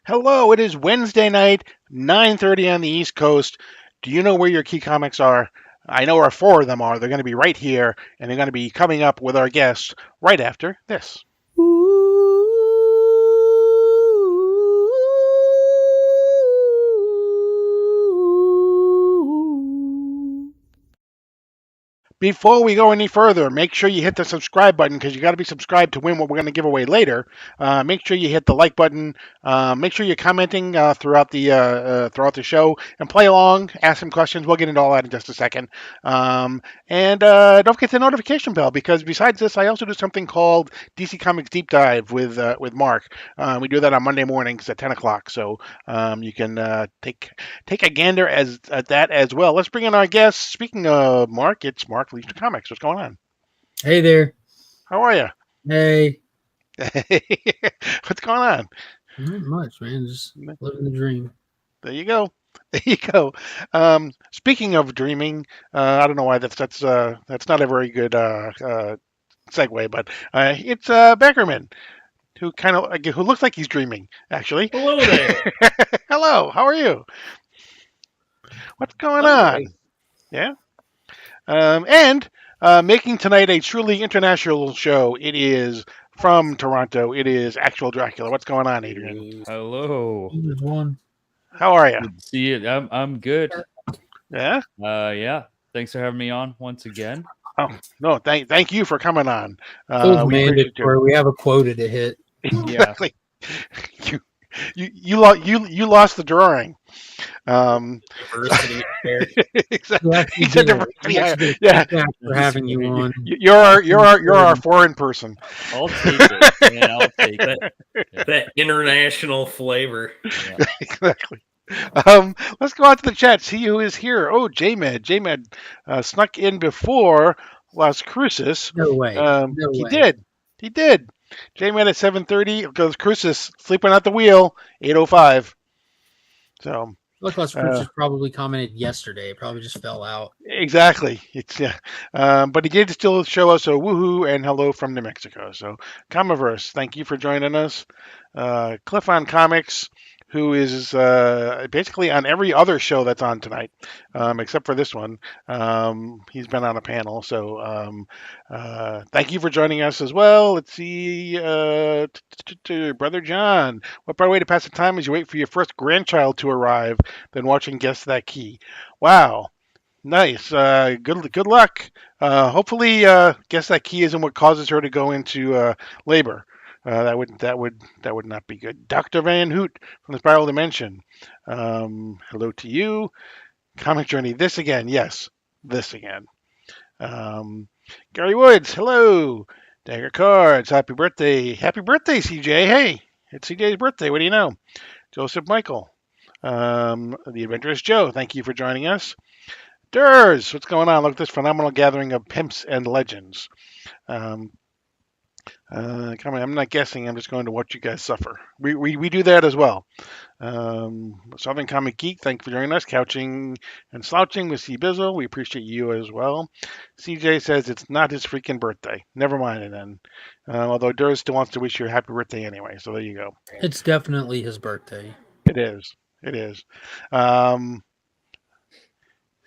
Hello, it is Wednesday night, 9:30 on the East Coast. Do you know where your key comics are? I know where four of them are. They're going to be right here, and they're going to be coming up with our guests right after this. Before we go any further, make sure you hit the subscribe button because you got to be subscribed to win what we're going to give away later. Make sure you hit the like button. Make sure you're commenting throughout the show and play along. Ask some questions. We'll get into all that in just a second. And don't forget the notification bell because besides this, I also do something called DC Comics Deep Dive with Mark. We do that on Monday mornings at 10 o'clock. So you can take a gander at that as well. Let's bring in our guests. Speaking of Mark, it's Mark Leash Comics. What's going on? Hey there. How are you? Hey. What's going on? Not much, man. Just living the dream. There you go. There you go. Speaking of dreaming, I don't know why that's not a very good segue, but it's Beckerman, who looks like he's dreaming. Actually, Hello there. hello. How are you? What's going on? Yeah. And making tonight a truly international show. It is from Toronto. It is actual Dracula. What's going on, Adrian? Hello. There's one. How are you? Good to see you. I'm good. Yeah. Yeah. Thanks for having me on once again. Oh no, thank you for coming on. Feels We appreciate mandatory. We have a quota to hit. Yeah. Exactly. You lost the drawing. Diversity there. Exactly. You He said actually diversity. did. Yeah. Thanks for having you on. You're our foreign person. I'll take it, man. I'll take it. That international flavor. Yeah. Exactly. Let's go out to the chat. See who is here. Oh, JMed. JMed snuck in before Las Cruces. No way. No He way. did. He did. JMed at 7:30 goes Cruces sleeping at the wheel. 8:05. So Look, Las Cruces probably commented yesterday. It probably just fell out. exactly. It's yeah. But he did still show us a woohoo and hello from New Mexico. So Comiverse, thank you for joining us. Cliff on Comics, who is basically on every other show that's on tonight, except for this one. He's been on a panel, so thank you for joining us as well. Let's see, Brother John. What better way to pass the time as you wait for your first grandchild to arrive than watching Guess That Key? Wow. Nice. Good luck. Hopefully, Guess That Key isn't what causes her to go into labor. That would not be good. Dr. Van Hoot from the Spiral Dimension. Hello to you. Comic Journey. This again. Yes, this again. Gary Woods. Hello. Dagger Cards. Happy birthday. Happy birthday, CJ. Hey, it's CJ's birthday. What do you know? Joseph Michael. The Adventurous Joe. Thank you for joining us. Durs. What's going on? Look at this phenomenal gathering of pimps and legends. I'm not guessing. I'm just going to watch you guys suffer. We do that as well. Southern Comic Geek, thank you for joining us. Couching and Slouching with C. Bizzle. We appreciate you as well. CJ says it's not his freaking birthday. Never mind it then. Although Durs still wants to wish you a happy birthday anyway. So there you go. It's definitely his birthday. It is. It is.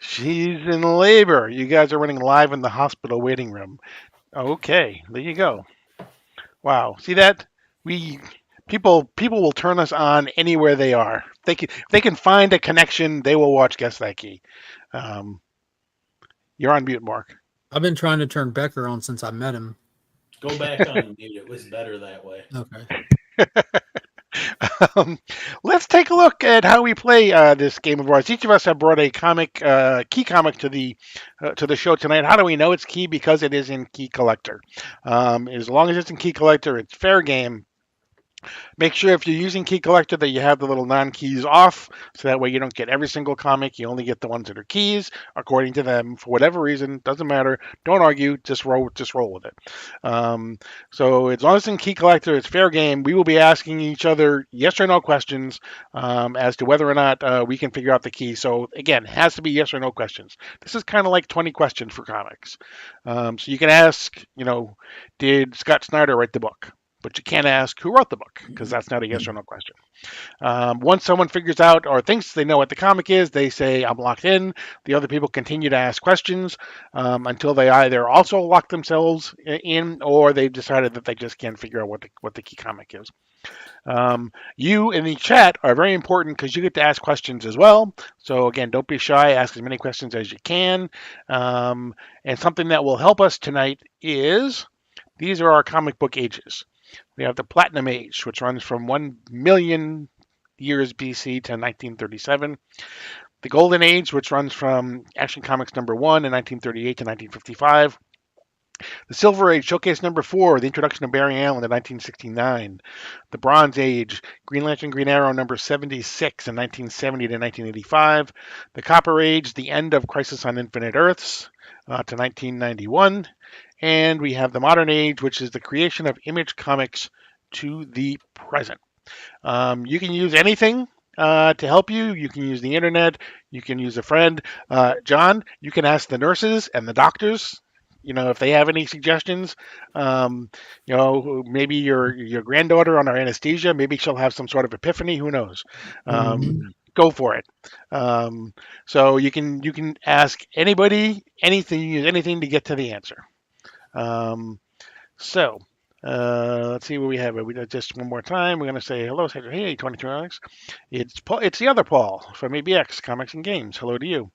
She's in labor. You guys are running live in the hospital waiting room. Okay, there you go. Wow, see that? People will turn us on anywhere they are. If they can find a connection, they will watch Guess That Key. You're on mute, Mark. I've been trying to turn Becker on since I met him. Go back on mute. It was better that way. Okay. Let's take a look at how we play this game of ours. Each of us have brought a key comic to the show tonight. How do we know it's key? Because it is in Key Collector. As long as it's in Key Collector, it's fair game. Make sure if you're using Key Collector that you have the little non-keys off, so that way you don't get every single comic. You only get the ones that are keys, according to them. For whatever reason, doesn't matter. Don't argue. Just roll with it. So as long as it's in Key Collector, it's fair game. We will be asking each other yes or no questions as to whether or not we can figure out the key. So again, it has to be yes or no questions. This is kind of like 20 questions for comics. So you can ask, did Scott Snyder write the book? but you can't ask who wrote the book because that's not a yes or no question. Once someone figures out or thinks they know what the comic is, they say, I'm locked in. The other people continue to ask questions until they either also lock themselves in or they've decided that they just can't figure out what the key comic is. You in the chat are very important because you get to ask questions as well. So again, don't be shy. Ask as many questions as you can. And something that will help us tonight is these are our comic book ages. We have the Platinum Age, which runs from 1 million years BC to 1937. The Golden Age, which runs from Action Comics #1 in 1938 to 1955. The Silver Age, Showcase #4, the introduction of Barry Allen in 1969. The Bronze Age, Green Lantern, Green Arrow #76 in 1970 to 1985. The Copper Age, the end of Crisis on Infinite Earths to 1991. And we have the Modern Age, which is the creation of Image Comics to the present. You can use anything to help you. You can use the internet. You can use a friend. John, you can ask the nurses and the doctors. If they have any suggestions, maybe your granddaughter on her anesthesia, maybe she'll have some sort of epiphany. Who knows? Go for it. So you can ask anybody anything. You use anything to get to the answer. Let's see what we have. We just one more time. We're going to say hello. Hey, 22 Alex. It's Paul. It's the other Paul from ABX Comics and Games. Hello to you.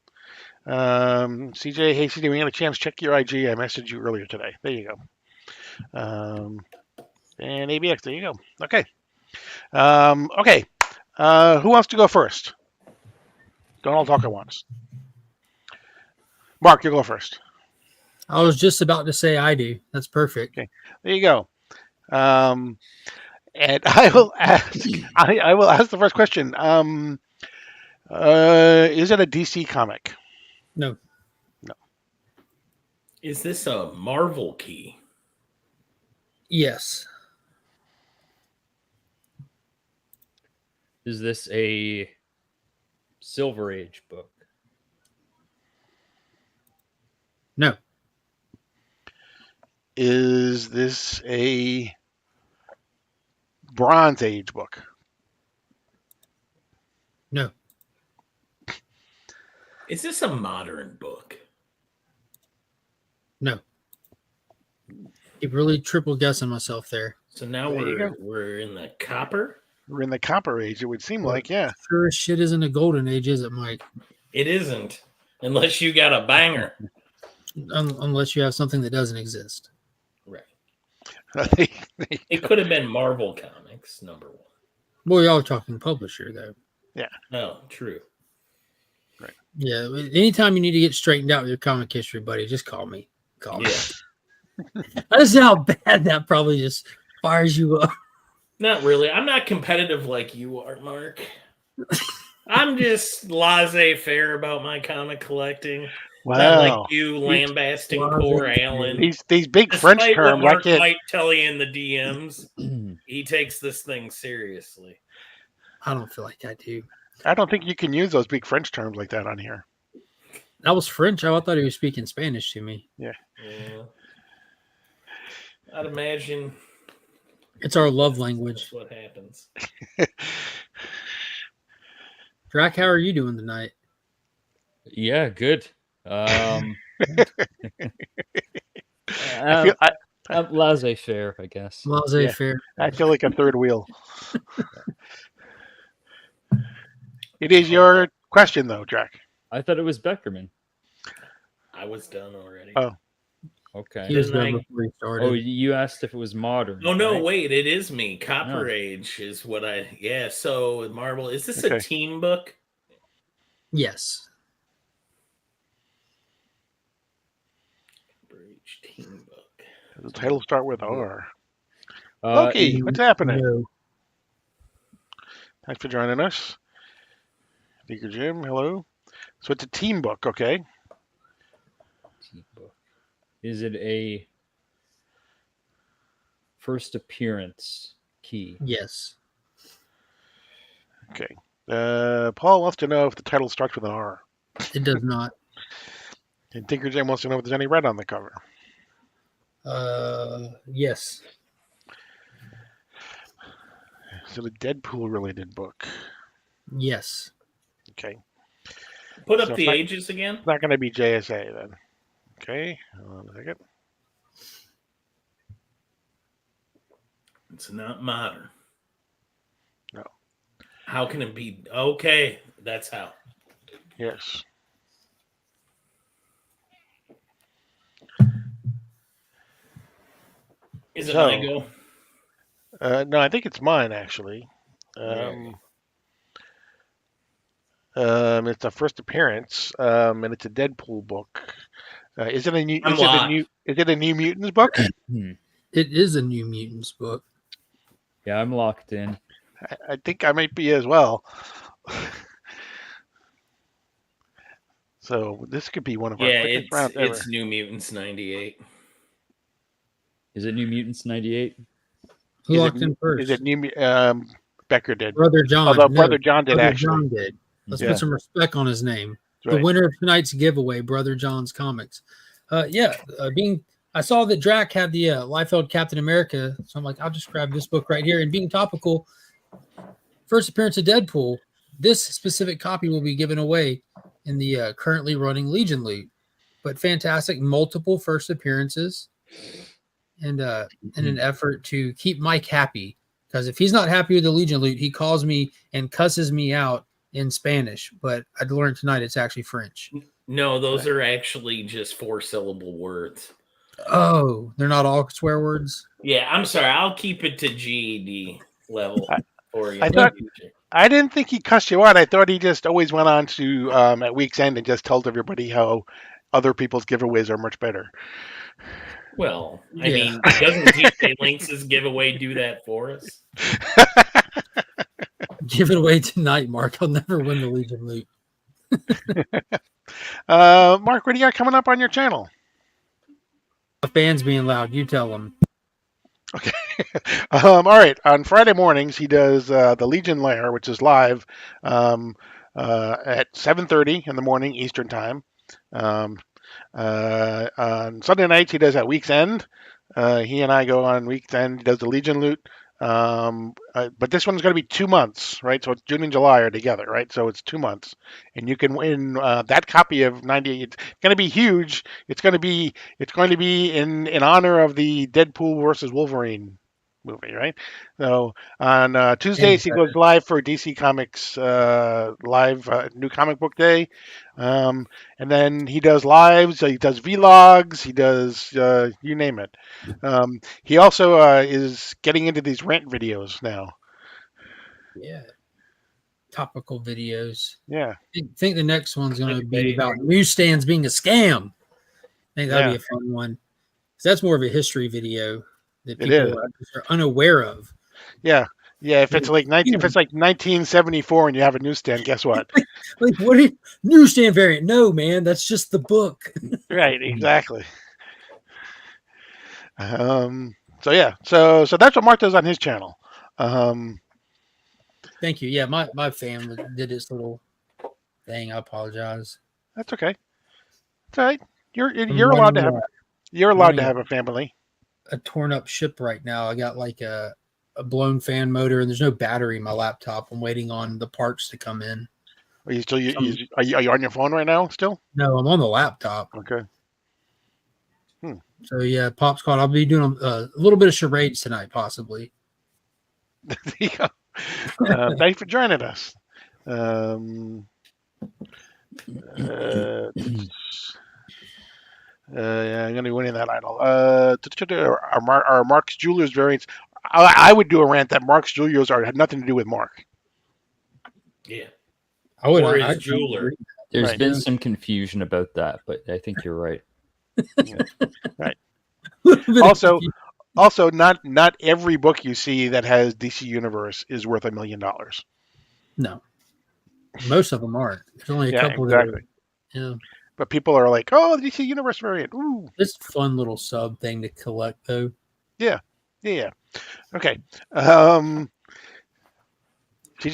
CJ, hey CJ, we had a chance. Check your IG. I messaged you earlier today. There you go. And ABX. There you go. Okay. Okay. Who wants to go first? Don't all talk at once. Mark, you go first. I was just about to say I do. That's perfect. Okay. There you go. And I will ask. I will ask the first question. Is it a DC comic? No. No. Is this a Marvel key? Yes. Is this a Silver Age book? No. Is this a Bronze Age book? No. Is this a modern book? No. You really triple guessing myself there. So now There you go. we're in the copper? We're in the Copper Age, it would seem like, yeah. Sure as shit isn't a golden age, is it, Mike? It isn't. Unless you got a banger. Unless you have something that doesn't exist. Right. They- It could have been Marvel Comics, #1. Well, y'all talking publisher, though. Oh, true. Yeah, anytime you need to get straightened out with your comic history, buddy, just call me. Call me. Yeah. I just know how bad that probably just fires you up. Not really. I'm not competitive like you are, Mark. I'm just laissez-faire about my comic collecting. Not like wow. you lambasting poor Alan. These big French Despite what terms, I Mark can't. might tell you in the DMs, he takes this thing seriously. I don't feel like I do. I don't think you can use those big French terms like that on here. That was French. I thought he was speaking Spanish to me. Yeah. I'd imagine It's our love language. that's what happens. Drac, how are you doing tonight? Yeah, good. I I'm laissez-faire, I guess. Laissez-faire. I feel like a third wheel. It is your question, though, Jack. I thought it was Beckerman. I was done already. Oh. Okay. He was Didn't there I- before he started. Oh, you asked if it was modern. Oh no, right? wait, it is me. Copper No. Age is what so Marvel. Is this Okay. a team book? Yes. Copper Age team book. The title start with R. Uh, Loki, what's happening? No. Thanks for joining us. Beaker Jim, hello. So it's a team book, okay? book. Is it a first appearance key? Yes. Okay. Paul wants to know if the title starts with an R. It does not. And Tinker Jim wants to know if there's any red on the cover. Yes. Is it a Deadpool related book? Yes. Okay. Put up So the it's not- ages again. It's not going to be JSA then. Okay. Hold on a second. It's not modern. No. How can it be? Okay, that's how. Yes. Is it So- my go? No, I think it's mine actually. It's a first appearance, and it's a Deadpool book. Is it a new? I'm Is it a locked. new? Is it a New Mutants book? It is a New Mutants book. Yeah, I'm locked in. I think I might be as well. So this could be one of our Yeah, quickest rounds ever. it's New Mutants '98. Is it New Mutants 98? Who Is locked it, in first? Is it New? Becker did. Brother John. Although No, Brother John did Brother actually. John did. Let's Yeah. put some respect on his name. That's right. The winner of tonight's giveaway, Brother John's Comics. I saw that Drac had the Liefeld Captain America, so I'm like, I'll just grab this book right here. And being topical, first appearance of Deadpool. This specific copy will be given away in the currently running Legion loot. But fantastic, multiple first appearances, and in an effort to keep Mike happy. Because if he's not happy with the Legion loot, he calls me and cusses me out in Spanish. But I learned tonight it's actually French. No, those are actually just 4-syllable words. Oh, they're not all swear words. Yeah, I'm sorry. I'll keep it to GED level for you. I in the thought- future. I didn't think he cussed you out. I thought he just always went on to at week's end and just told everybody how other people's giveaways are much better. Well, I Yeah. mean, doesn't TJ Lynx's giveaway do that for us? Give it away tonight, Mark. I'll never win the Legion loot. Mark, what do you got coming up on your channel? The fans being loud. You tell them. All right. On Friday mornings, he does the Legion Lair, which is live at 7:30 in the morning Eastern time. On Sunday nights, he does at week's end. He and I go on week's end. He does the Legion loot. But this one's going to be 2 months, right? So it's June and July are together, right? So it's 2 months, and you can win that copy of 98. It's going to be huge. It's going to be in honor of the Deadpool versus Wolverine movie, right? So on Tuesdays he goes live for DC Comics live New Comic Book Day, and then he does lives. He does vlogs. He does you name it. He also is getting into these rant videos now. Yeah. Topical videos. Yeah, I think the next one's going to be Clickbait. about newsstands being a scam. I think that'd Yeah. be a fun one. 'Cause that's more of a history video that It people are unaware of. yeah. If it's like 1974 and you have a newsstand, guess what? Like, what? Newsstand variant? No, man. That's just the book. Right, exactly. So yeah, so that's what Mark does on his channel. Thank you. Yeah, my family did this little thing. I apologize. That's okay. It's all right. You're I'm allowed to running have a family. a torn up ship right now. I got like a blown fan motor, and there's no battery in my laptop. I'm waiting on the parts to come in. Are you still are you on your phone right now still? No, I'm on the laptop. Okay. So yeah, Pop's called. I'll be doing a little bit of charades tonight, possibly. There you go. Thanks for joining us. Yeah, I'm going to be winning that idol. Are Mark's Jewelers variants? I would do a rant that Mark's Jewelers had nothing to do with Mark. Yeah. I would. Or his I'd jeweler. There's Right. been some confusion about that, but I think you're right. Also, not every book you see that has DC Universe is worth $1 million. No, most of them aren't. There's only a Yeah, couple exactly. that are, But people are like, "Oh, DC Universe variant." Ooh, it's a fun little sub thing to collect, though. yeah. Okay. CJ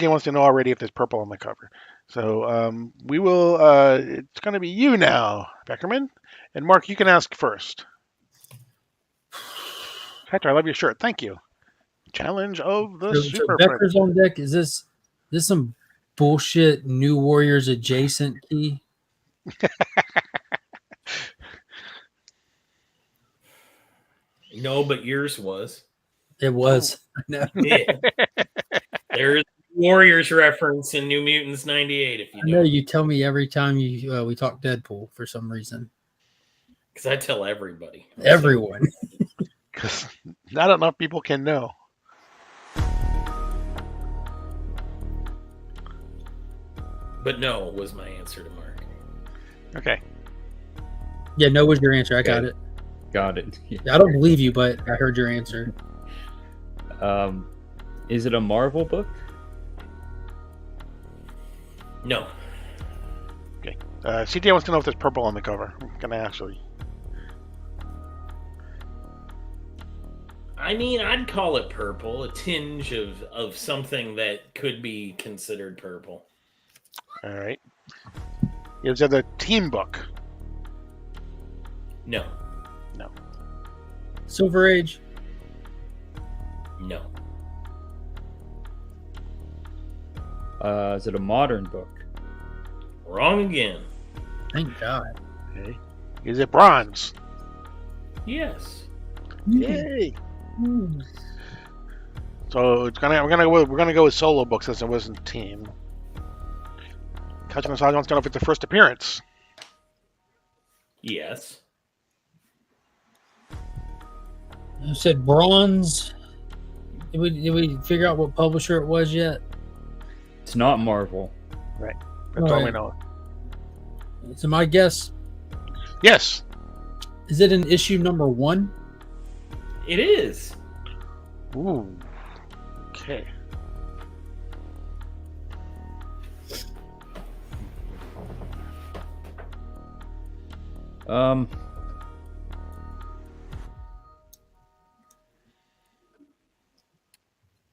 wants to know already if there's purple on the cover. So we will. It's going to be you now, Beckerman, and Mark. You can ask first. Hector, I love your shirt. Thank you. Challenge of the So Super Becker's Prince. on deck. Is this some bullshit New Warriors adjacent key? No, but yours was. It was. I know. Yeah. There's Warriors reference in New Mutants 98 if you I know know. you tell me every time we talk Deadpool for some reason. Because I tell everybody. Everyone. Because not enough people can know. But no was my answer to Mark. Okay. Yeah, no was your answer. I got Okay. it. Got it. I don't believe you, but I heard your answer. Is it a Marvel book? No. CJ wants to know if there's purple on the cover. I'm going to actually. I mean, I'd call it purple, a tinge of something that could be considered purple. All right. Is it a team book? No. Silver Age. No. Is it a modern book? Wrong again. Thank God. Okay. Is it bronze? Yes. Yay! Hmm. So we're gonna go with solo books since it wasn't team. Touching aside, wants to know if it's the first appearance. Yes. You said bronze. Did we figure out what publisher it was yet? It's not Marvel. That's all we Right. know. So my guess, Yes. is it an issue number 1? It is. Ooh. Okay.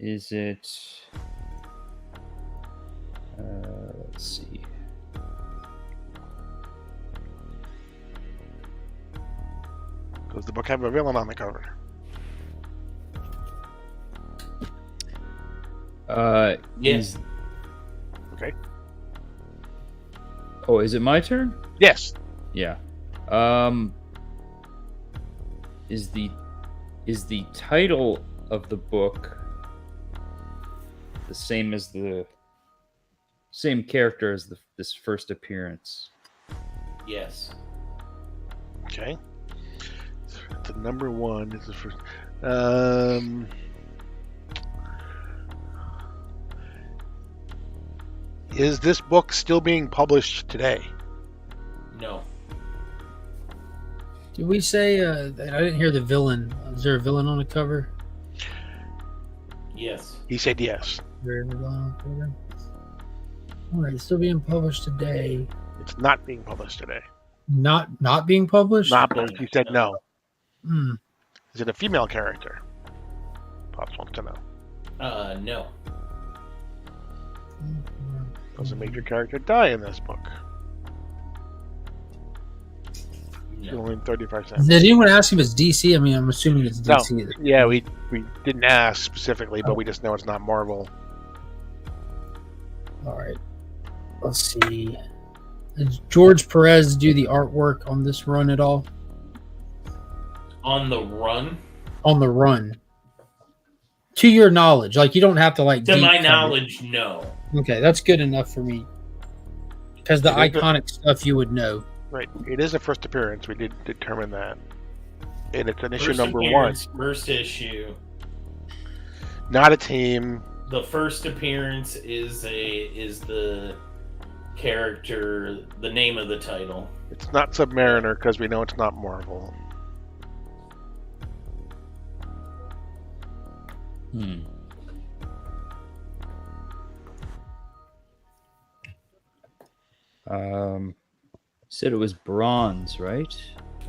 Is it? Let's see. Does the book have a villain on the cover? Yes. Okay. Oh, is it my turn? Yes. Yeah. Is the title of the book the same as the same character as this first appearance? Yes. Okay. The number 1 is the first. Is this book still being published today? No. Did we say? I didn't hear the villain. Is there a villain on the cover? Yes. He said yes. There is a villain on the cover. All right, it's still being published today. It's not being published today. Not being published. Not published. He said no. Hmm. Is it a female character? Pops wants to know. No. Does a major character die in this book? No. Only 35 cents. Did anyone ask if it's DC? I mean, I'm assuming it's No. DC. Yeah, we didn't ask specifically, but we just know it's not Marvel. All right. Let's see. Did George Perez do the artwork on this run at all? On the run? On the run. To your knowledge. Like, you don't have to, like... To deep my cover. knowledge, no. Okay, that's good enough for me. Because the It is iconic stuff you would know. Right. It is a first appearance. We did determine that. And it's an issue First number 1. appearance, First issue. Not a team. The first appearance is the character, the name of the title. It's not Submariner because we know it's not Marvel. Said it was bronze, right?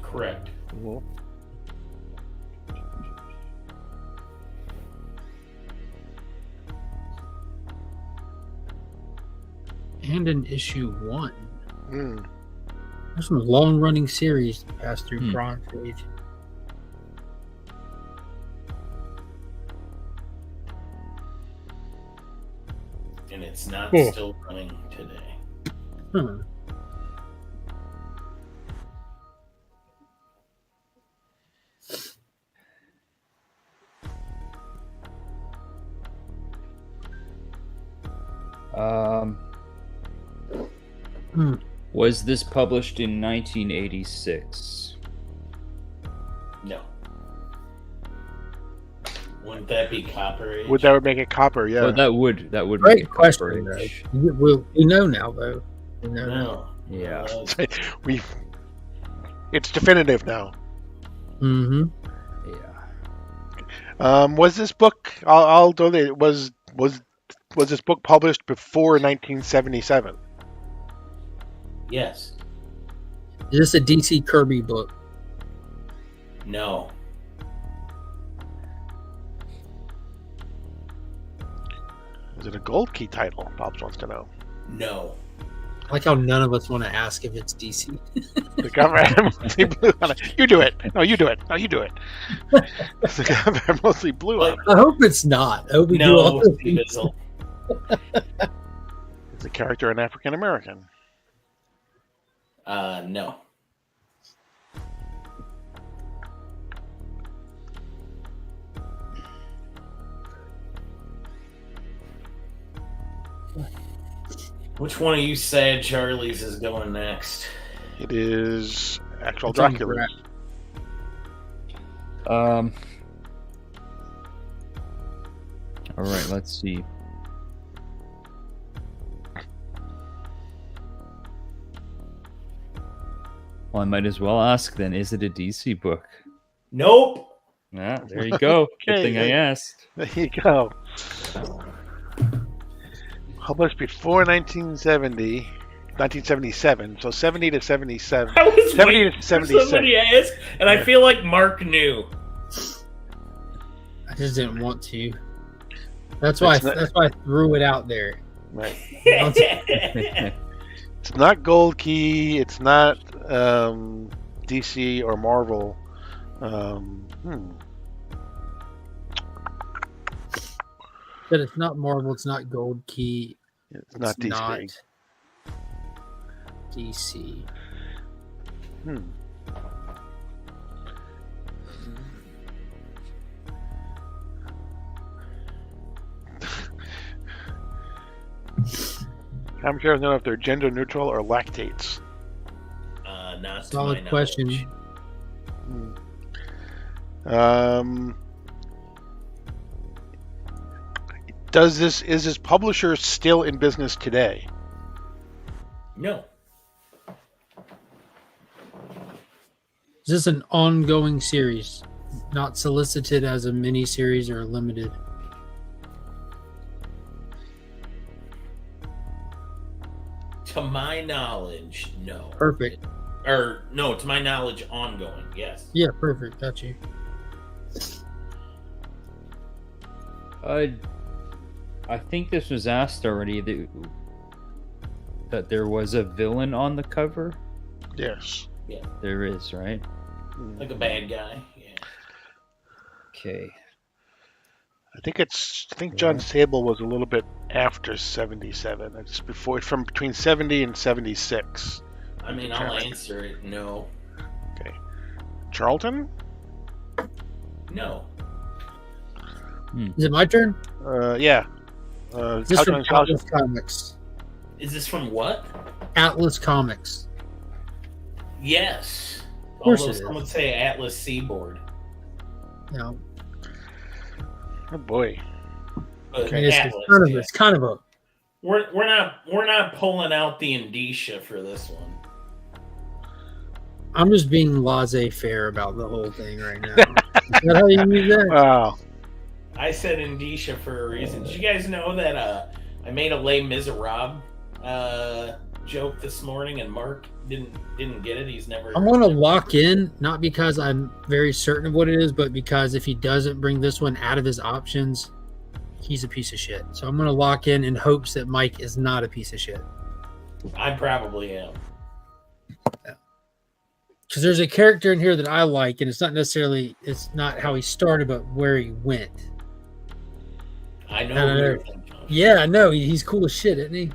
Correct. Cool. And in issue 1. Hmm. There's some long-running series that pass through Bronze Age. and it's not Cool. still running today. Hmm. Hmm. Was this published in 1986? No. Wouldn't that be Copper Age? Would that make it copper? Yeah. Oh, that would make Great it question. Copper Though. Age. We know now, though. We know now. No. Yeah. we. It's definitive now. Mm-hmm. Yeah. Was this book? I'll donate. Was this book published before 1977? Yes. Is this a DC Kirby book? No. Was it a Gold Key title? Pops wants to know. No. I like how none of us want to ask if it's DC. The cover mostly blue on it. You do it. No, you do it. No, you do it. The cover mostly blue on it. I hope it's not. I hope we do all No, this. Steve Bizzle. Is the character an African American? No. Which one of you sad Charlies is going next? It is actual It's on Dracula. Brad. All right, let's see. Well, I might as well ask then, is it a DC book? Nope. Yeah, there you go. Good Okay, thing I yeah. asked. There you go. Published before 1977, so 70 to 77. I was 70 waiting to for 76. somebody to ask, and I feel like Mark knew. I just didn't want to. That's why. That's why I threw it out there. Right. It's It's not Gold Key. It's not DC or Marvel. But it's not Marvel. It's not Gold Key. It's not DC. Not DC. I'm sure I don't know if they're gender neutral or lactates. Not to Solid my question. knowledge. Is this publisher still in business today? No. Is this an ongoing series, not solicited as a mini series or a limited? To my knowledge, no. Perfect. Or no, to my knowledge, ongoing. Yes. Yeah, perfect. Got you. I think this was asked already that there was a villain on the cover. Yes. There is, right? Like a bad guy. Yeah. Okay. I think John Sable was a little bit after 77. It's from between 70 and 76. I mean, I'll answer it. No. Okay. Charlton? No. Is it my turn? Yeah. Is this from Atlas Comics? Is this from what? Atlas Comics. Yes. Of course Although it some is. would say Atlas Seaboard. No, Oh boy. But I mean, it's Atlas, kind of yeah. it's kind of a We're not pulling out the indicia for this one. I'm just being laissez-faire about the whole thing right now. Is that how you use that? Wow. I said indicia for a reason. Did you guys know that I made a Les Miserables joke this morning and Mark didn't get it? He's never. I'm going to lock in, not because I'm very certain of what it is, but because if he doesn't bring this one out of his options, he's a piece of shit. So I'm going to lock in hopes that Mike is not a piece of shit. I probably am. Because there's a character in here that I like, and it's not how he started, but where he went. I know who you're thinking of. Yeah, I know. He's cool as shit, isn't he?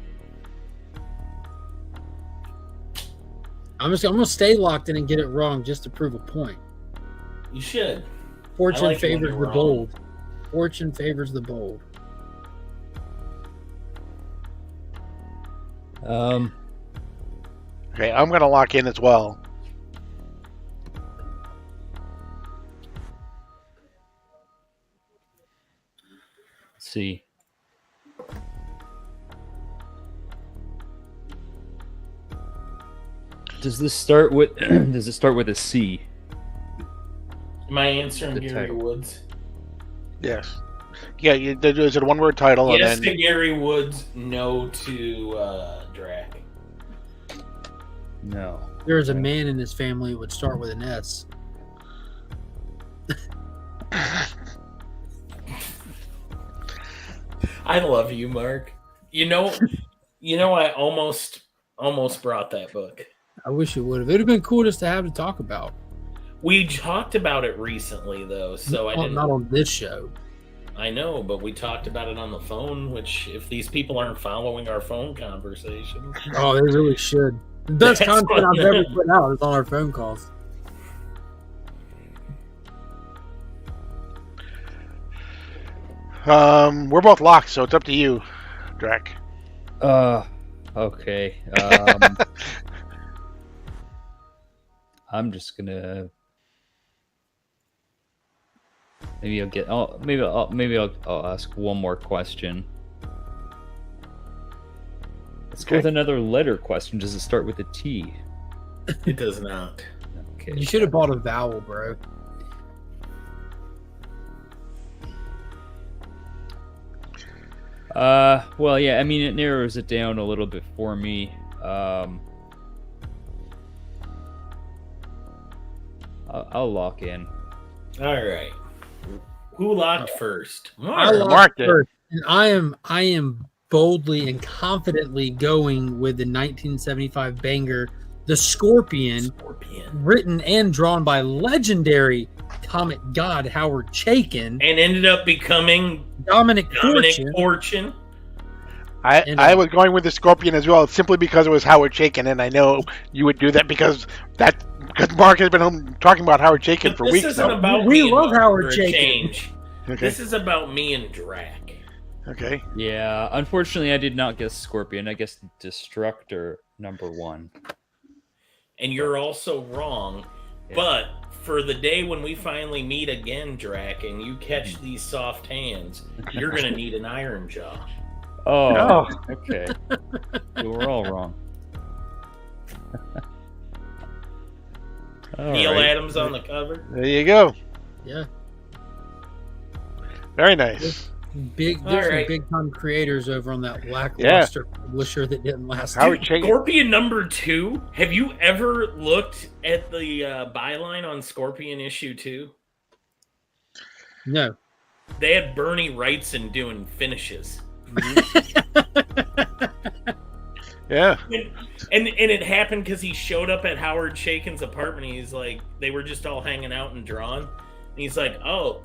I'm gonna stay locked in and get it wrong just to prove a point. You should. Fortune like it when favors you're the wrong. bold. Fortune favors the bold. Okay, I'm gonna lock in as well. Let's see. Does this start with does it start with a C? Am I answering The Gary title. Woods? Yes. Yeah, is it a one-word title? Yes and to then Gary Woods, no to Drac. No. There's a man in his family who would start with an S. I love you, Mark. You know, I almost brought that book. I wish it would have. It would have been cool just to have to talk about. We talked about it recently, though, so I didn't. Not on this show. I know, but we talked about it on the phone. Which, if these people aren't following our phone conversations, Oh, they really should. The best That's content what- I've ever put out is on our phone calls. we're both locked, so it's up to you, Drac. Okay. I'm just gonna I'll ask one more question. Let's go with another letter question. Does it start with a T? it does not. Okay. You should have bought a vowel, bro. Well, yeah, I mean, it narrows it down a little bit for me. I'll lock in. All right. Who locked first? I Mark. locked Mark did. first, and I am boldly and confidently going with the 1975 banger, The Scorpion, written and drawn by legendary comic god Howard Chaykin, and ended up becoming Dominic Dominic Fortune. Fortune. I was going with the Scorpion as well, simply because it was Howard Chaykin, and I know you would do that because Mark has been talking about Howard Chaykin But for this weeks isn't now. about We me and love Mark Howard for a Chaykin. change. Okay. This is about me and Drac. Okay. Yeah, unfortunately, I did not guess Scorpion. I guessed Destructor #1. And you're also wrong. Yeah. But for the day when we finally meet again, Drac, and you catch these soft hands, you're going to need an iron jaw. Oh, okay. So we're all wrong. All Neil right. Adams on the cover. There you go. Yeah, Very nice. there's All some right. big time creators over on that lackluster publisher that didn't last. Howard long. Chaykin. Scorpion #2. Have you ever looked at the byline on Scorpion issue 2? No. They had Bernie Wrightson doing finishes. Yeah. And it happened because he showed up at Howard Chaykin's apartment. He's like, they were just all hanging out and drawn. And he's like, oh,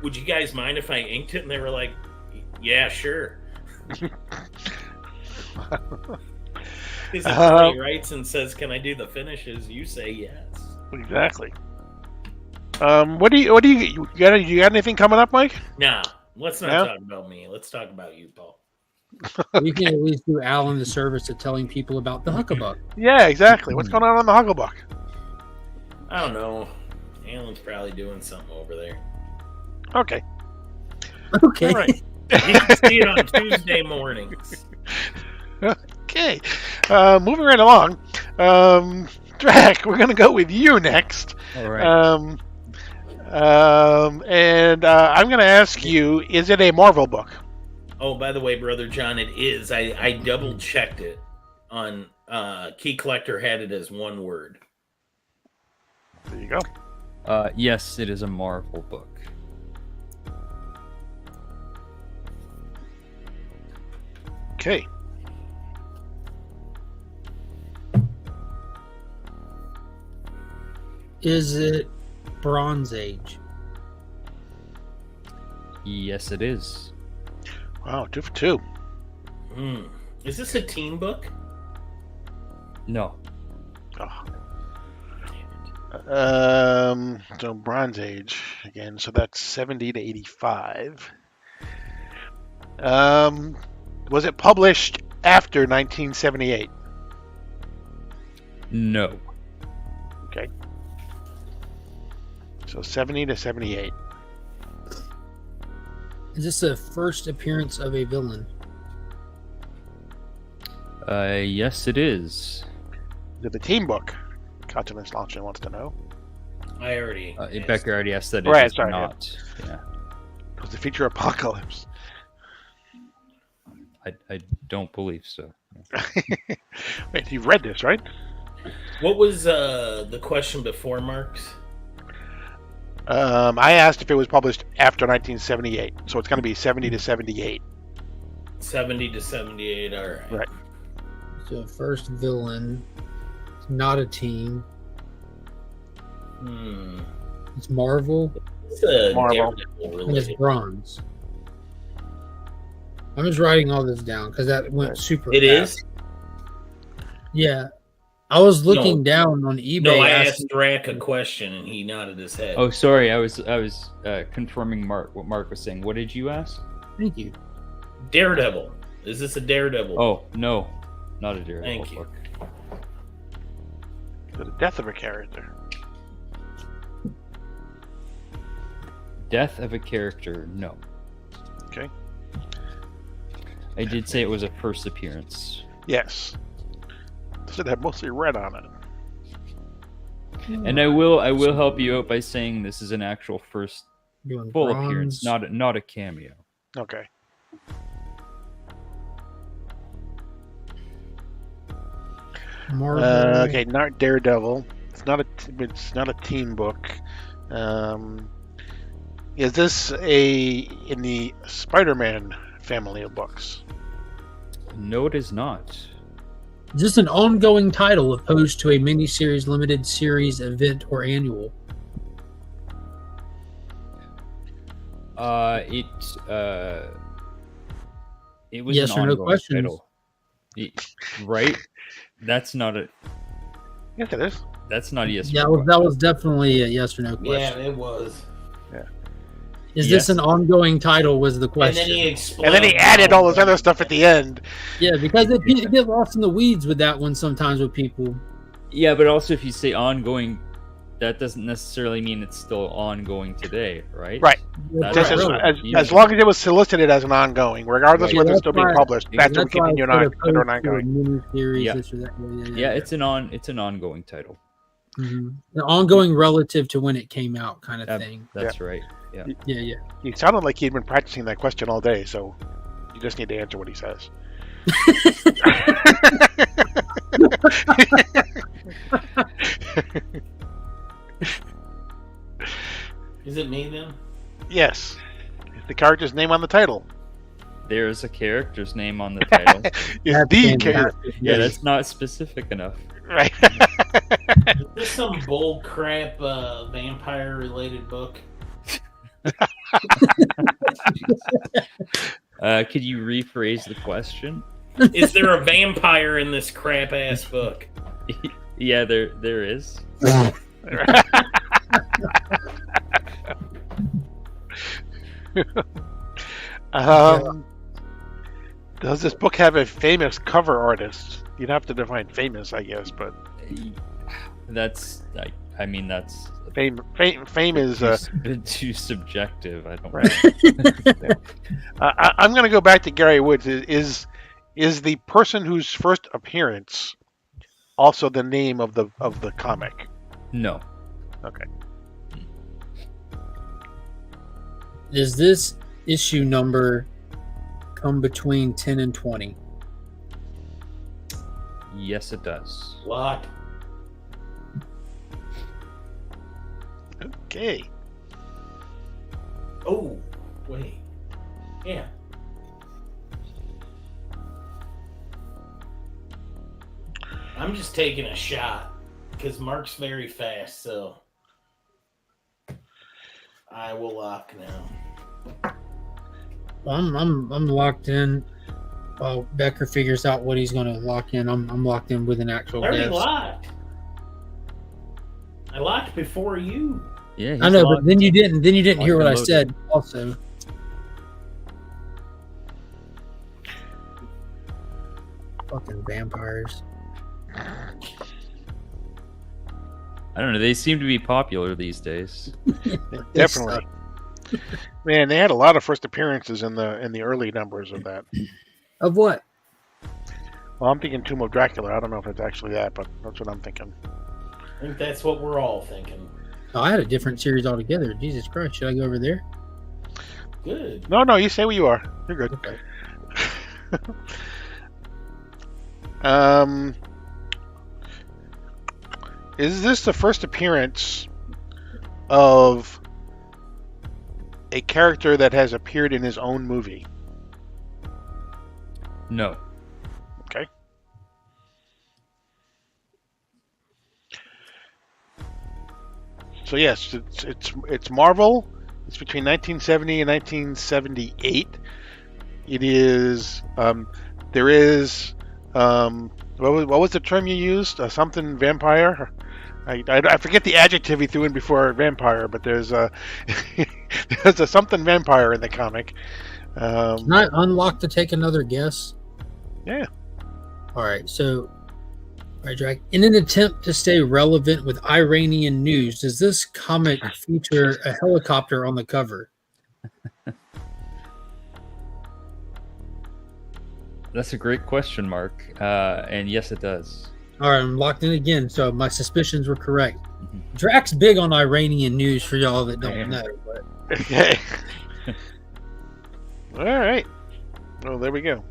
would you guys mind if I inked it? And they were like, yeah, sure. Because if Bernie Wrightson says, can I do the finishes? You say yes. Exactly. What do you got anything coming up, Mike? Nah, let's not No? talk about me. Let's talk about you, Paul. We can at least do Alan the service of telling people about the Huckabuck. Yeah, exactly. What's going on the Hucklebuck? I don't know. Alan's probably doing something over there. Okay. Okay. All right. You can see it on Tuesday mornings. Okay. Moving right along. Drac, we're gonna go with you next. All right. And I'm gonna ask you: is it a Marvel book? Oh, by the way, Brother John, it is. I double checked it on Key Collector had it as one word. There you go. Yes, it is a Marvel book. Okay. Is it Bronze Age? Yes, it is. Wow, 2 for 2. Hmm. Is this a teen book? No. Oh. So Bronze Age again. So that's 70 to 85. Was it published after 1978? No. Okay. So 70 to 78. Is this the first appearance of a villain? Yes, it is. Is it the team book? Continent's Launcher wants to know. I already. Becker already asked that. Right, It is sorry, not. Yeah. Does it feature Apocalypse? I don't believe so. Wait, you've read this, right? What was the question before, Marks? I asked if it was published after 1978, so it's going to be 70 to 78. 70 to 78. All right. Right. So first villain. It's not a team. Hmm. It's Marvel. It's a Marvel. Daredevil And it's related. bronze. I'm just writing all this down because that went super It fast. is? Yeah. I was looking down on eBay. No, I asking- asked Drac a question and he nodded his head. Oh, sorry. I was confirming what Mark was saying. What did you ask? Thank you. Daredevil. Is this a Daredevil? Oh, no, not a Daredevil Thank you. book. So the death of a character. Death of a character, no. Okay. I did say it was a first appearance. Yes. Does it have mostly red on it? And I will help you out by saying this is an actual first Doing full bronze. appearance, not a cameo. Okay. Marvel. Okay, not Daredevil. It's not a teen book. Is this in the Spider-Man family of books? No, it is not. Is this an ongoing title opposed to a miniseries, limited series, event, or annual? It was Yes an or no ongoing questions. title. Right? That's not a. Yes, it is. That's not a yes. Yeah, or no that was definitely a yes or no Yeah, question. it was. Is yes. this an ongoing title? Was the And question? then he explained. And then he added all this other stuff at the end. Yeah, because they get lost in the weeds with that one sometimes with people. Yeah, but also if you say ongoing, that doesn't necessarily mean it's still ongoing today, right? Right. That's Just right. as long as it was solicited as an ongoing, regardless Right. whether Yeah, it's still being that's why- published, that's what That's why keeping you I on put under an opposed to a ongoing. miniseries, Yeah. this or that. Yeah, it's an ongoing title. Mhm. The ongoing relative to when it came out, kind of thing. That's right. Yeah. Yeah. He sounded like he'd been practicing that question all day, so you just need to answer what he says. Is it me then? Yes. Is the character's name on the title? There's a character's name on the title. Is That's the fantastic. character. Yeah, that's not specific enough. Right. Is this some bull crap vampire related book? Could you rephrase the question? Is there a vampire in this crap ass book? Yeah, there is. Does this book have a famous cover artist? You'd have to define famous, I guess, but That's that's fame is. too subjective. I don't. Right. I'm going to go back to Gary Woods. Is the person whose first appearance also the name of the comic? No. Okay. Is this issue number come between 10 and 20? Yes, it does. What? Okay. Oh, wait. Yeah. I'm just taking a shot because Mark's very fast, so I will lock now. I'm locked in. While Becker figures out what he's going to lock in, I'm locked in with an actual I already guess. locked. I locked before you. Yeah, I know, but locked. then you didn't. Then you didn't hear what I Locked and said. Also, fucking vampires. I don't know. They seem to be popular these days. Definitely. Man, they had a lot of first appearances in the early numbers of that. Of what? Well, I'm thinking Tomb of Dracula. I don't know if it's actually that, but that's what I'm thinking. I think that's what we're all thinking. Oh, I had a different series altogether. Jesus Christ! Should I go over there? Good. No, you say what you are. You're good. Okay. Is this the first appearance of a character that has appeared in his own movie? No. Okay. So yes, it's Marvel. It's between 1970 and 1978. It is there is what was the term you used? Something vampire. I forget the adjective he threw in before vampire, but there's a there's a something vampire in the comic. Can I unlock to take another guess? Yeah. All right. So, all right, Drake. In an attempt to stay relevant with Iranian news, does this comic feature a helicopter on the cover? That's a great question, Mark. And yes, it does. All right, I'm locked in again. So my suspicions were correct. Drax big on Iranian news for y'all that don't know. But Okay. All right. Well, there we go.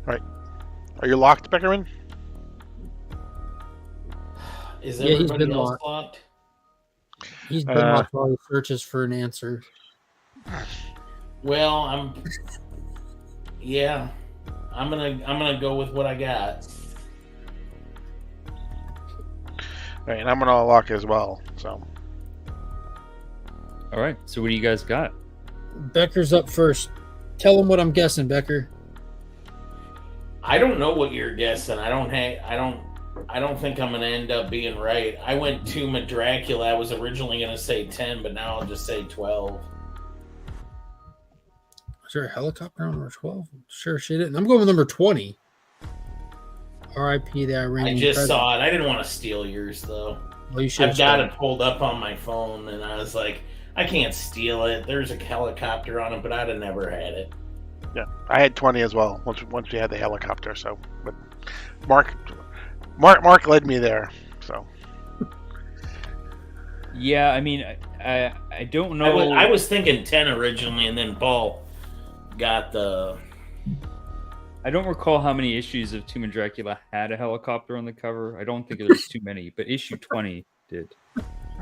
All right. Are you locked, Beckerman? Is Yeah, he's everybody been else locked. locked? he's been locked while he searches for an answer. Well, I'm gonna go with what I got. All right, and I'm gonna lock as well. So All right. So what do you guys got? Becker's up first. Tell him what I'm guessing, Becker. I don't know what you're guessing. I don't think I'm gonna end up being right. I went Tomb of Dracula. I was originally gonna say 10, but now I'll just say 12. Is there a helicopter on number 12? Sure shit isn't. I'm going with number 20. R.I.P. the Iranian I just president. saw it. I didn't want to steal yours though. Well, you should I've got it pulled up on my phone, and I was like, I can't steal it. There's a helicopter on it, but I'd have never had it. yeah, I had 20 as well. Once we had the helicopter. So, but Mark led me there. So Yeah, I mean, I don't know. I was thinking 10 originally, and then Paul got the. I don't recall how many issues of Tomb of Dracula had a helicopter on the cover. I don't think there's too many, but issue 20 did.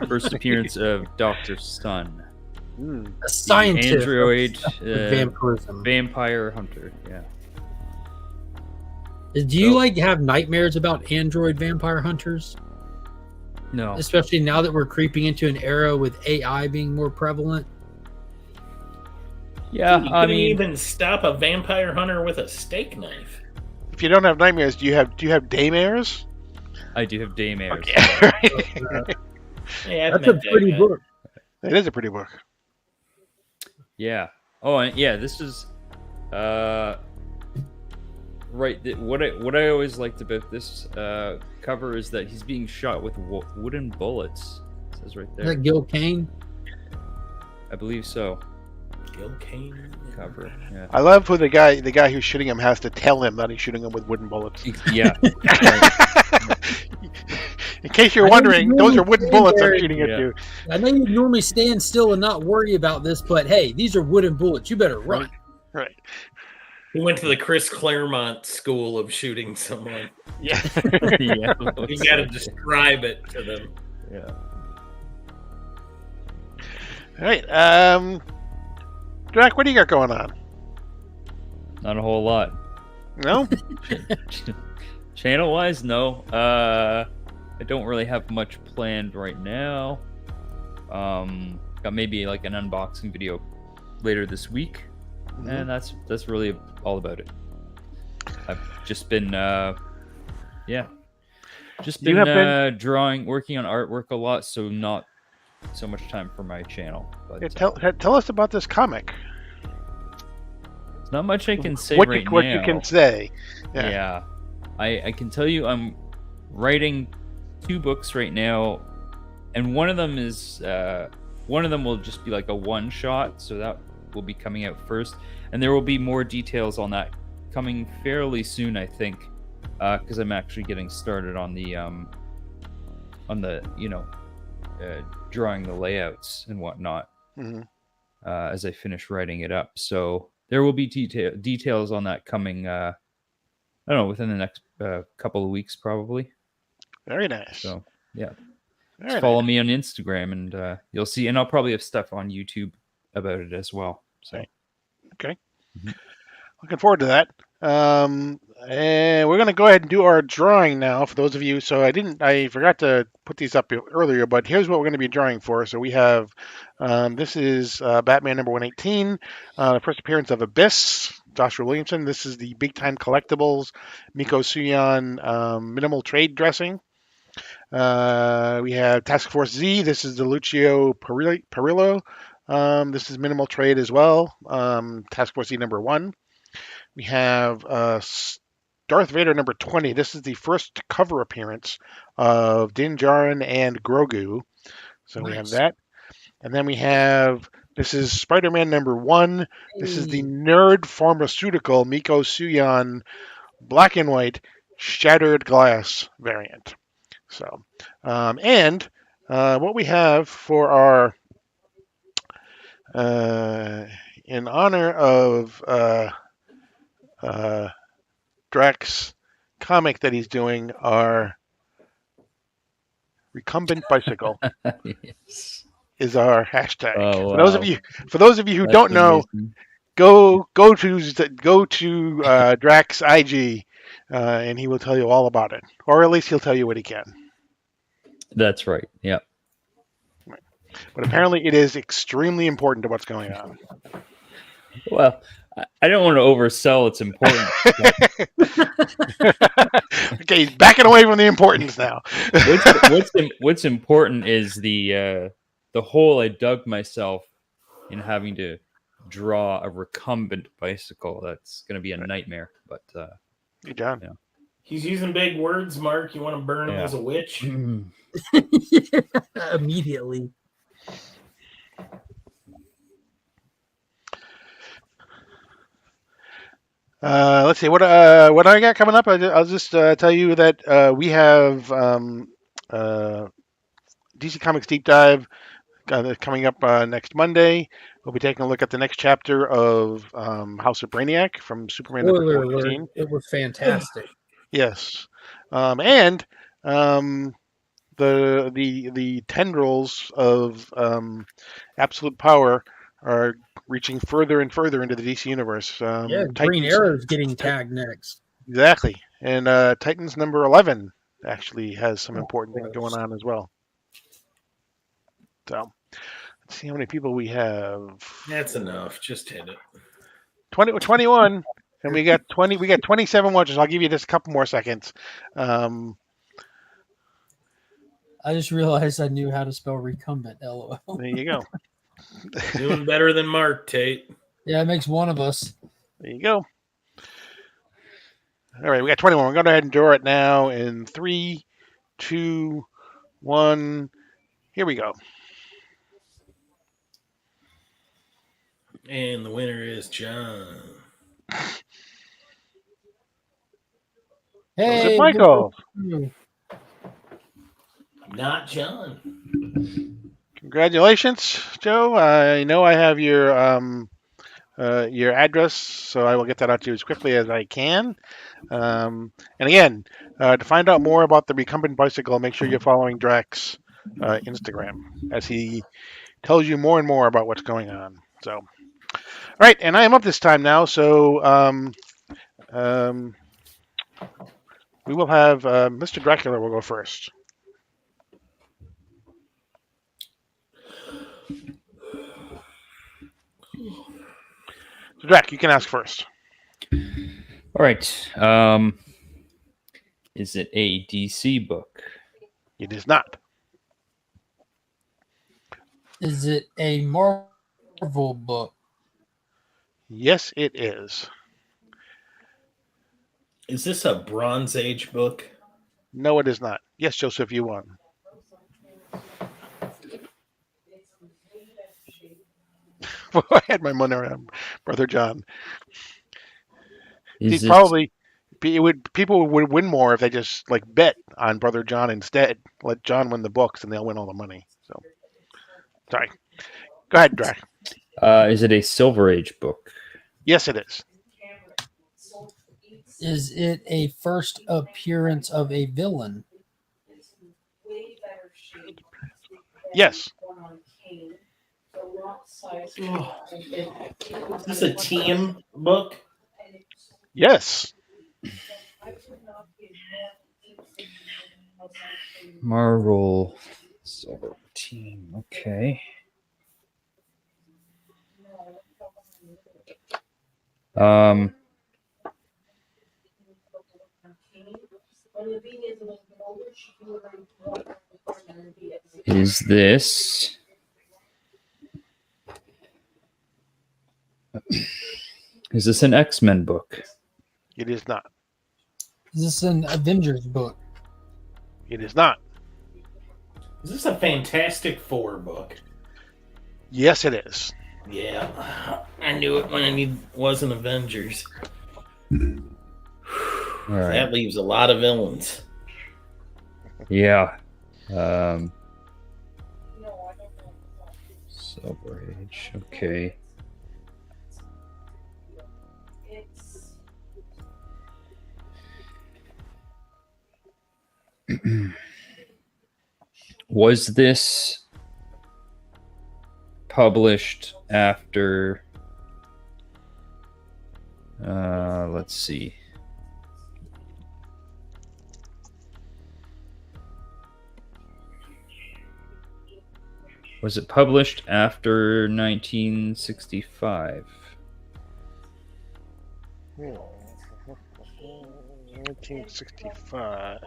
First appearance of Dr. Sun. a scientist. Android with vampirism. vampire hunter. Yeah. Do you have nightmares about android vampire hunters? No. Especially now that we're creeping into an era with AI being more prevalent. Yeah, You I couldn't mean, even stop a vampire hunter with a steak knife. if you don't have nightmares, do you have daymares? I do have daymares. Okay. Yeah, That's a pretty book. It is a pretty book. Yeah. Oh, and yeah. This is, right. What I always liked about this cover is that he's being shot with wooden bullets. It says right Is there. that Gil Kane? I believe so. Gil Kane. Cover. Yeah. I love who the guy who's shooting him has to tell him that he's shooting him with wooden bullets. Yeah. In case you're I wondering, didn't those are really wooden say bullets I'm there- shooting at Yeah. you. I know you normally stand still and not worry about this, but hey, these are wooden bullets. You better run. Right. He went to the Chris Claremont school of shooting someone. Yeah. Yeah. You got to describe it to them. Yeah. All right. Drac, what do you got going on? Not a whole lot. No? Channel wise, no. I don't really have much planned right now. Got maybe like an unboxing video later this week, and that's really all about it. I've just been drawing, working on artwork a lot, so not so much time for my channel. But Tell us about this comic. there's not much I can say What right you now. can say. Yeah. I can tell you I'm writing 2 books right now, and one of them will just be like a one shot, so that will be coming out first, and there will be more details on that coming fairly soon, I think, because I'm actually getting started on the drawing the layouts and whatnot as I finish writing it up. So there will be details on that coming. I don't know, within the next couple of weeks, probably. Very nice. So yeah, Very follow nice. me on Instagram, and you'll see. And I'll probably have stuff on YouTube about it as well. So Okay. Mhm. Looking forward to that. And we're going to go ahead and do our drawing now for those of you. So I forgot to put these up earlier, but here's what we're going to be drawing for. So we have, this is Batman number 118, the first appearance of Abyss, Joshua Williamson. This is the Big Time Collectibles, Miko Suyan minimal trade dressing. We have Task Force Z. This is the Lucio Perillo. This is minimal trade as well. Task Force Z number 1. We have Darth Vader number 20. This is the first cover appearance of Din Djarin and Grogu. So we have Nice. that. And then we have, this is Spider-Man number 1. This is the Nerd Pharmaceutical Miko Suyan black and white shattered glass variant. So, and what we have for our, in honor of Drax comic that he's doing, our recumbent bicycle Yes. is our hashtag. Oh, For those of you who That's don't know, amazing. go to Drax IG, and he will tell you all about it, or at least he'll tell you what he can. That's right. Yeah. But apparently, it is extremely important to what's going on. Well, I don't want to oversell its importance. Okay, he's backing away from the importance now. What's important is the hole I dug myself in having to draw a recumbent bicycle. That's going to be a nightmare. But Good job. Yeah. He's using big words, Mark. You want to burn him Yeah. as a witch? Immediately. Let's see what I got coming up. I'll just tell you that we have DC Comics Deep Dive coming up next Monday. We'll be taking a look at the next chapter of House of Brainiac from Superman Spoiler number alert, 14. it was fantastic. Yes, and the tendrils of Absolute Power are reaching further and further into the DC universe. Yeah, Green Arrow's getting tagged next. Exactly. And Titans number 11 actually has some important things going on as well. So let's see how many people we have. That's enough. Just hit it. 21. And we got 27 watchers. I'll give you just a couple more seconds. I just realized I knew how to spell recumbent. LOL. There you go. Doing better than Mark, Tate. Yeah, it makes one of us. There you go. All right, we got 21. We're going to go ahead and draw it now in 3, 2, 1. Here we go. And the winner is John. Hey, Michael. Not John. Congratulations, Joe. I know I have your address, so I will get that out to you as quickly as I can. And again, to find out more about the recumbent bicycle, make sure you're following Drax Instagram as he tells you more and more about what's going on. So, all right, and I am up this time now, so we will have Mr. Dracula will go first. So, Drac, you can ask first. All right. Is it a DC book? It is not. Is it a Marvel book? Yes, it is. Is this a Bronze Age book? No, it is not. Yes, Joseph, you won. I had my money around Brother John. Is He'd it probably people would win more if they just like bet on Brother John instead. Let John win the books and they'll win all the money. So sorry. Go ahead, Drac. is it a Silver Age book? Yes, it is. Is it a first appearance of a villain? Yes. Is this a team book? Yes. Marvel Silver Team. Okay. Is this an X-Men book? It is not. Is this an Avengers book? It is not. Is this a Fantastic Four book? Yes, it is. Yeah, I knew it when it wasn't Avengers. All right. That leaves a lot of villains. Yeah. Silver Age. Okay. Was this published after let's see. Was it published after 1965? 1965.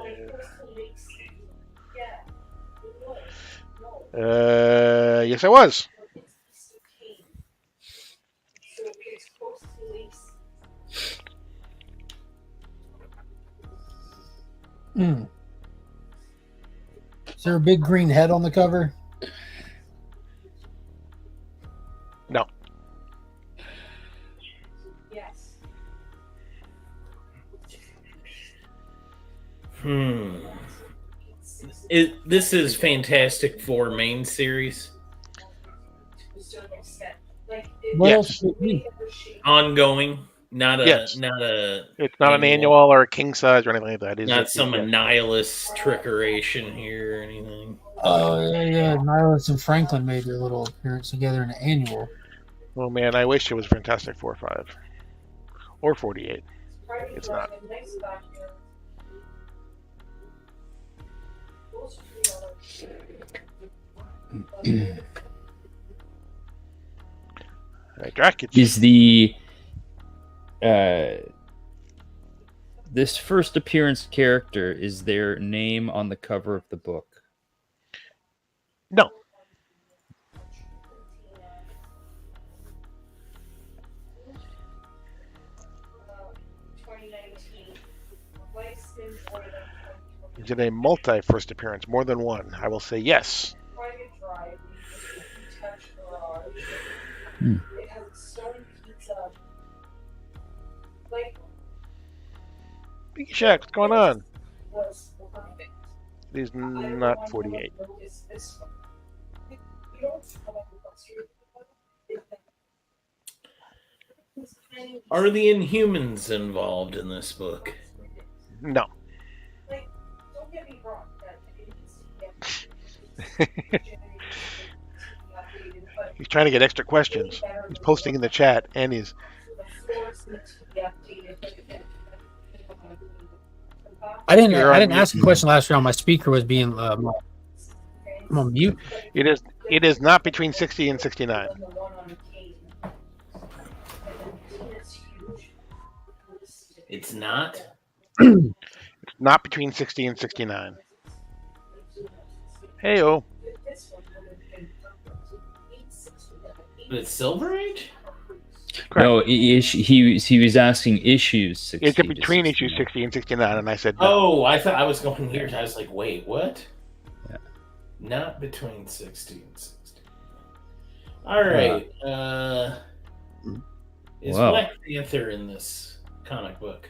Yes, it was. Mm. Is there a big green head on the cover? No. This is Fantastic Four main series. What Yes. else would it be? Ongoing, not a Yes. not a It's not an annual or a king size or anything like that. Is not it? some Yeah. annihilus trickeration here or anything. Oh, yeah. Nihilus and Franklin made their little appearance together in an annual. Oh man, I wish it was Fantastic Four 5 or 48. It's not. All right, Drac, it's Is the this first appearance character, is their name on the cover of the book? no. Is it a multi first appearance? More than one? I will say yes. Hmm. Big Shack, what's going on? It is not 48. Are the Inhumans involved in this book? No. He's trying to get extra questions. He's posting in the chat and he's. I didn't You're on ask a question last round. My speaker was being I'm on mute. It is not between 60 and 69. It's not. Not between 60 and 69. Hey-oh. But it's Silver Age? Correct. No, he was asking issues 60 It's to between issues 69. 60 and 69, and I said no. Oh, I thought I was going weird. I was like, wait, what? Yeah. Not between 60 and 60. All right. Is Wow. Black Panther in this comic book?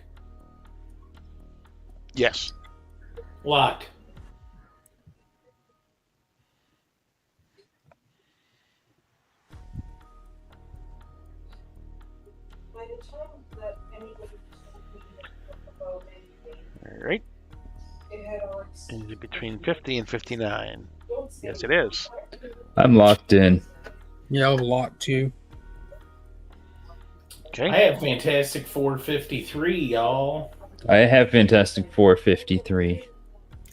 Yes. Locked. All right. Is it between 50 and 59? Yes, it is. I'm locked in. Yeah, I'll lock too. Okay. I have Fantastic 453, y'all. I have Fantastic 453.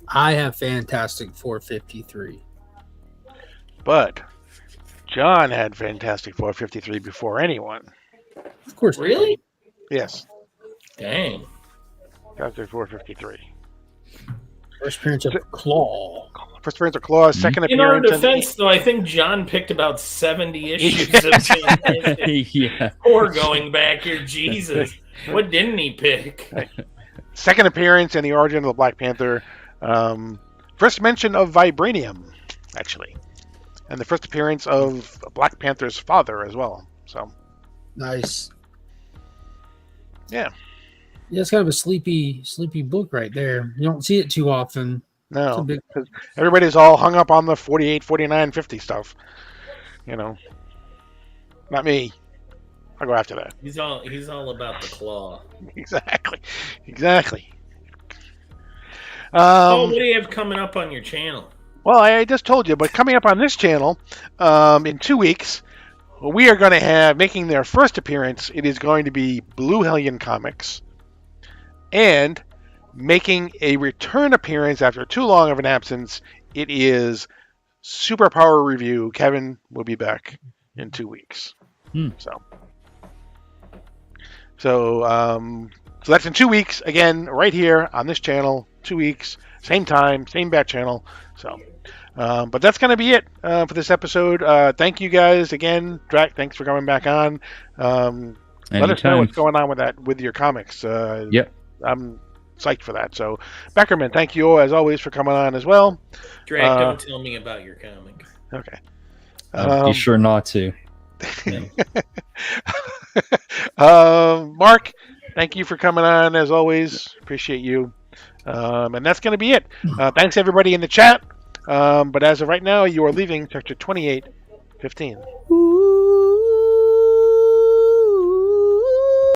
I have Fantastic 453. But John had Fantastic 453 before anyone. Of course. Really? Yes. Dang. Fantastic 453. First appearance of Claw. First appearance of Claw's second In our appearance. defense, though, I think John picked about 70 issues of Fantastic Yeah. Four going back here. Jesus. What didn't he pick? Second appearance in the origin of the Black Panther. First mention of vibranium, actually. And the first appearance of Black Panther's father as well. So, Nice. yeah. Yeah, it's kind of a sleepy book right there. You don't see it too often. It's a No. big, Because everybody's all hung up on the 48, 49, 50 stuff. You know. Not me. I'll go after that. He's all about the claw. Exactly. Exactly. So what do you have coming up on your channel? Well, I just told you, but coming up on this channel in 2 weeks, we are going to have, making their first appearance, it is going to be Blue Hellion Comics. And making a return appearance after too long of an absence, it is Superpower Review. Kevin will be back in 2 weeks. So that's in 2 weeks, again, right here on this channel, 2 weeks, same time, same bat channel. So, but that's going to be it for this episode. Thank you guys again. Drac, thanks for coming back on. Let us know what's going on with your comics. Yep. I'm psyched for that. So, Beckerman, thank you as always for coming on as well. Drake, don't tell me about your comic. Okay. Be sure not to. Yeah. Mark, thank you for coming on as always. Appreciate you. And that's going to be it. Thanks everybody in the chat. But as of right now, you are leaving sector 2815. Ooh.